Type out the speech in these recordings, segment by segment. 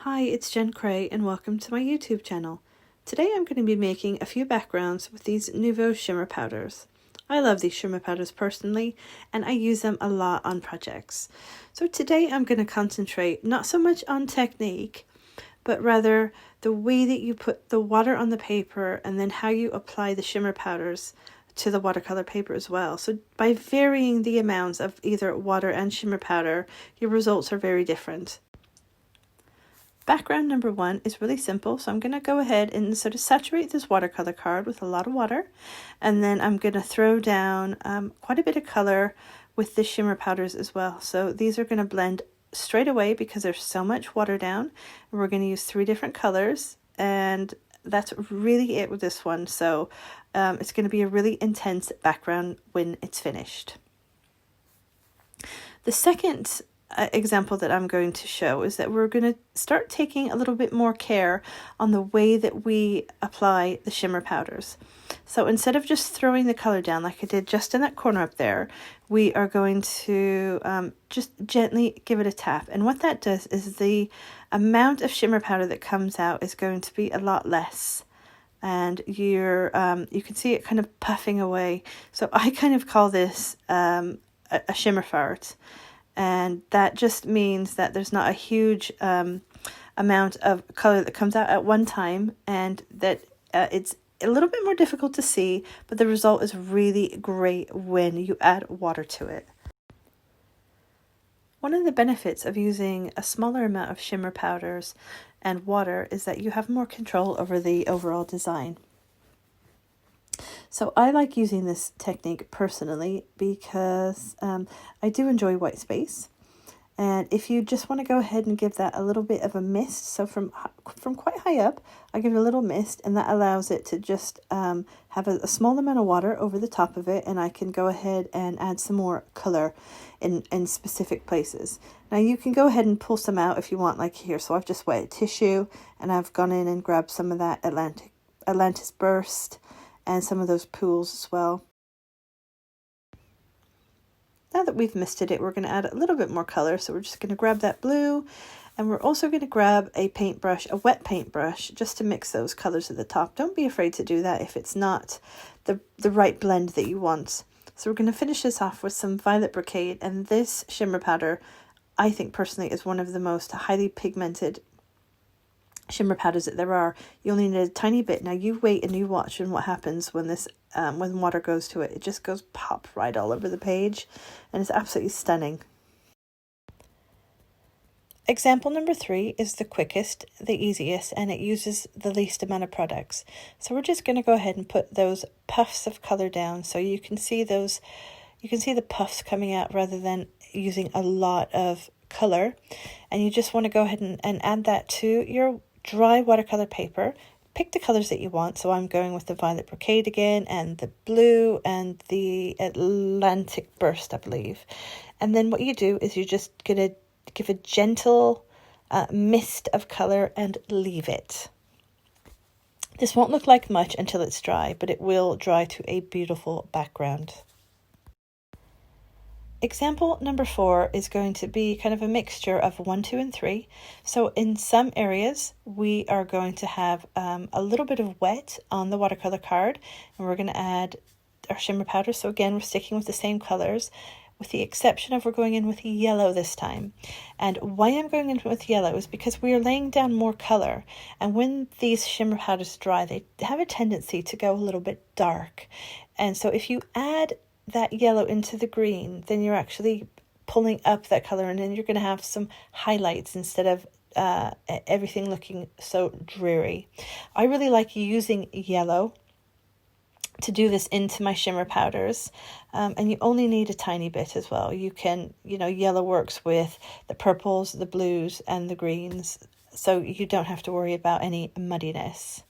Hi, it's Jen Cray and welcome to my YouTube channel. Today I'm going to be making a few backgrounds with these Nuvo Shimmer Powders. I love these Shimmer Powders personally and I use them a lot on projects. So today I'm going to concentrate not so much on technique, but rather the way that you put the water on the paper and then how you apply the Shimmer Powders to the watercolor paper as well. So by varying the amounts of either water and shimmer powder, your results are very different. Background number one is really simple, so I'm going to go ahead and sort of saturate this watercolor card with a lot of water, and then I'm going to throw down quite a bit of color with the shimmer powders as well. So these are going to blend straight away because there's so much water down. We're going to use 3 different colors, and that's really it with this one. So it's going to be a really intense background when it's finished. The second example that I'm going to show is that we're going to start taking a little bit more care on the way that we apply the shimmer powders. So instead of just throwing the color down like I did just in that corner up there, we are going to just gently give it a tap. And what that does is the amount of shimmer powder that comes out is going to be a lot less. And you can see it kind of puffing away. So I kind of call this a shimmer fart. And that just means that there's not a huge amount of color that comes out at one time, and that it's a little bit more difficult to see, but the result is really great when you add water to it. One of the benefits of using a smaller amount of shimmer powders and water is that you have more control over the overall design. So I like using this technique personally because I do enjoy white space. And if you just want to go ahead and give that a little bit of a mist, so from quite high up, I give it a little mist, and that allows it to just have a small amount of water over the top of it, and I can go ahead and add some more color in specific places. Now you can go ahead and pull some out if you want, like here. So I've just wet tissue, and I've gone in and grabbed some of that Atlantis burst, and some of those pools as well. Now that we've misted it, we're going to add a little bit more color. So we're just going to grab that blue, and we're also going to grab a paintbrush, a wet paintbrush, just to mix those colors at the top. Don't be afraid to do that if it's not the right blend that you want. So we're going to finish this off with some violet Brocade, and this shimmer powder, I think personally, is one of the most highly pigmented shimmer powders that there are. You only need a tiny bit. Now you wait and you watch and what happens when this when water goes to it. It just goes pop right all over the page, and it's absolutely stunning. Example number 3 is the quickest, the easiest, and it uses the least amount of products. So we're just going to go ahead and put those puffs of color down, so you can see those, you can see the puffs coming out rather than using a lot of color. And you just want to go ahead and add that to your dry watercolor paper. Pick the colors that you want. So I'm going with the violet Brocade again, and the blue, and the Atlantic burst, I believe. And then what you do is you're just going to give a gentle mist of color and leave it. This won't look like much until it's dry, but it will dry to a beautiful background. Example number 4 is going to be kind of a mixture of 1, 2, and 3. So in some areas, we are going to have a little bit of wet on the watercolor card, and we're going to add our shimmer powder. So again, we're sticking with the same colors, with the exception of we're going in with yellow this time. And why I'm going in with yellow is because we are laying down more color, and when these shimmer powders dry, they have a tendency to go a little bit dark. And so if you add that yellow into the green, then you're actually pulling up that color, and then you're going to have some highlights instead of everything looking so dreary. I really like using yellow to do this into my shimmer powders, and you only need a tiny bit as well. You can, yellow works with the purples, the blues, and the greens, so you don't have to worry about any muddiness.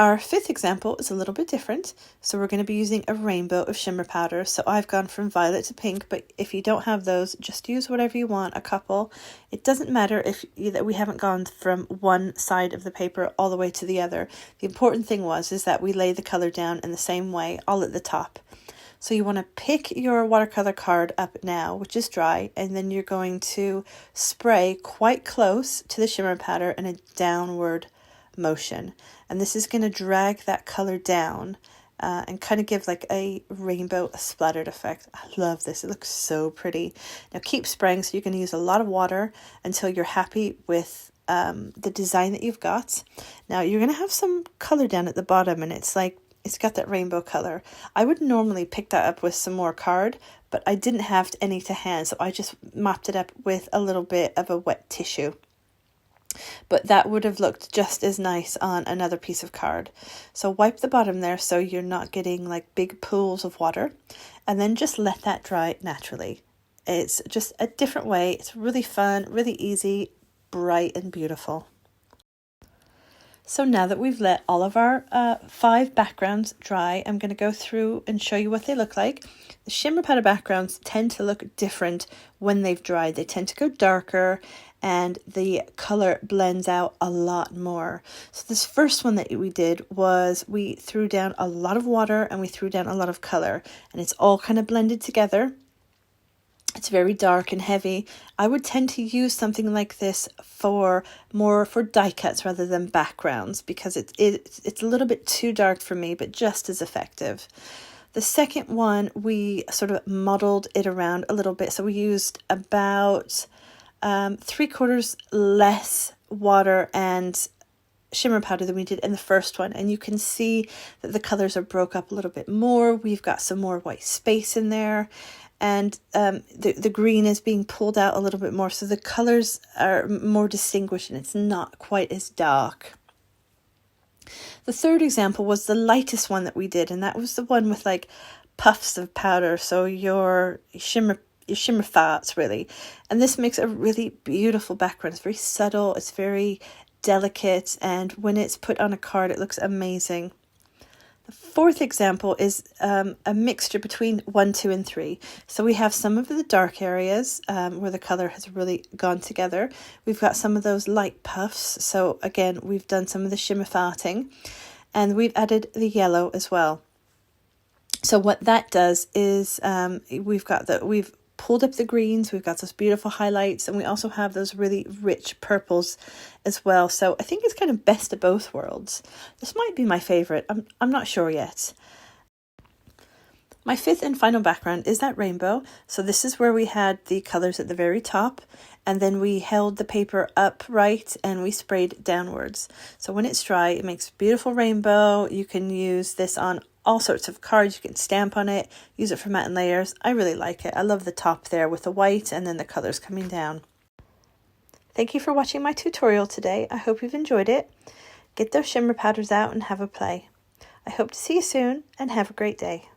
Our 5th example is a little bit different, so we're going to be using a rainbow of shimmer powder. So I've gone from violet to pink, but if you don't have those, just use whatever you want, a couple. It doesn't matter if we haven't gone from one side of the paper all the way to the other. The important thing is that we lay the color down in the same way, all at the top. So you want to pick your watercolor card up now, which is dry, and then you're going to spray quite close to the shimmer powder in a downward motion. And this is going to drag that color down and kind of give like a rainbow splattered effect. I love this. It looks so pretty. Now keep spraying, so you're going to use a lot of water until you're happy with the design that you've got. Now you're going to have some color down at the bottom, and it's got that rainbow color. I would normally pick that up with some more card, but I didn't have any to hand, so I just mopped it up with a little bit of a wet tissue. But that would have looked just as nice on another piece of card. So wipe the bottom there so you're not getting like big pools of water, and then just let that dry naturally. It's just a different way. It's really fun, really easy, bright and beautiful. So now that we've let all of our 5 backgrounds dry, I'm going to go through and show you what they look like. The shimmer powder backgrounds tend to look different when they've dried. They tend to go darker and the color blends out a lot more. So this first one that we did was we threw down a lot of water and we threw down a lot of color, and it's all kind of blended together. It's very dark and heavy. I would tend to use something like this for die cuts rather than backgrounds, because it's a little bit too dark for me, but just as effective. The second one, we sort of modeled it around a little bit. So we used about 3/4 less water and shimmer powder than we did in the first one, and you can see that the colors are broke up a little bit more. We've got some more white space in there, and the green is being pulled out a little bit more, so the colors are more distinguished and it's not quite as dark. The third example was the lightest one that we did, and that was the one with like puffs of powder, so your shimmer farts really. And this makes a really beautiful background. It's very subtle, it's very delicate, and when it's put on a card it looks amazing. The fourth example is a mixture between 1, 2, and 3. So we have some of the dark areas where the color has really gone together. We've got some of those light puffs. So again, we've done some of the shimmer farting, and we've added the yellow as well. So what that does is we've pulled up the greens, we've got those beautiful highlights, and we also have those really rich purples as well. So I think it's kind of best of both worlds. This might be my favorite. I'm not sure yet. My fifth and final background is that rainbow. So this is where we had the colors at the very top, and then we held the paper upright and we sprayed downwards. So when it's dry, it makes a beautiful rainbow. You can use this on all sorts of cards. You can stamp on it, use it for matte and layers. I really like it. I love the top there with the white and then the colors coming down. Thank you for watching my tutorial today. I hope you've enjoyed it. Get those shimmer powders out and have a play. I hope to see you soon, and have a great day.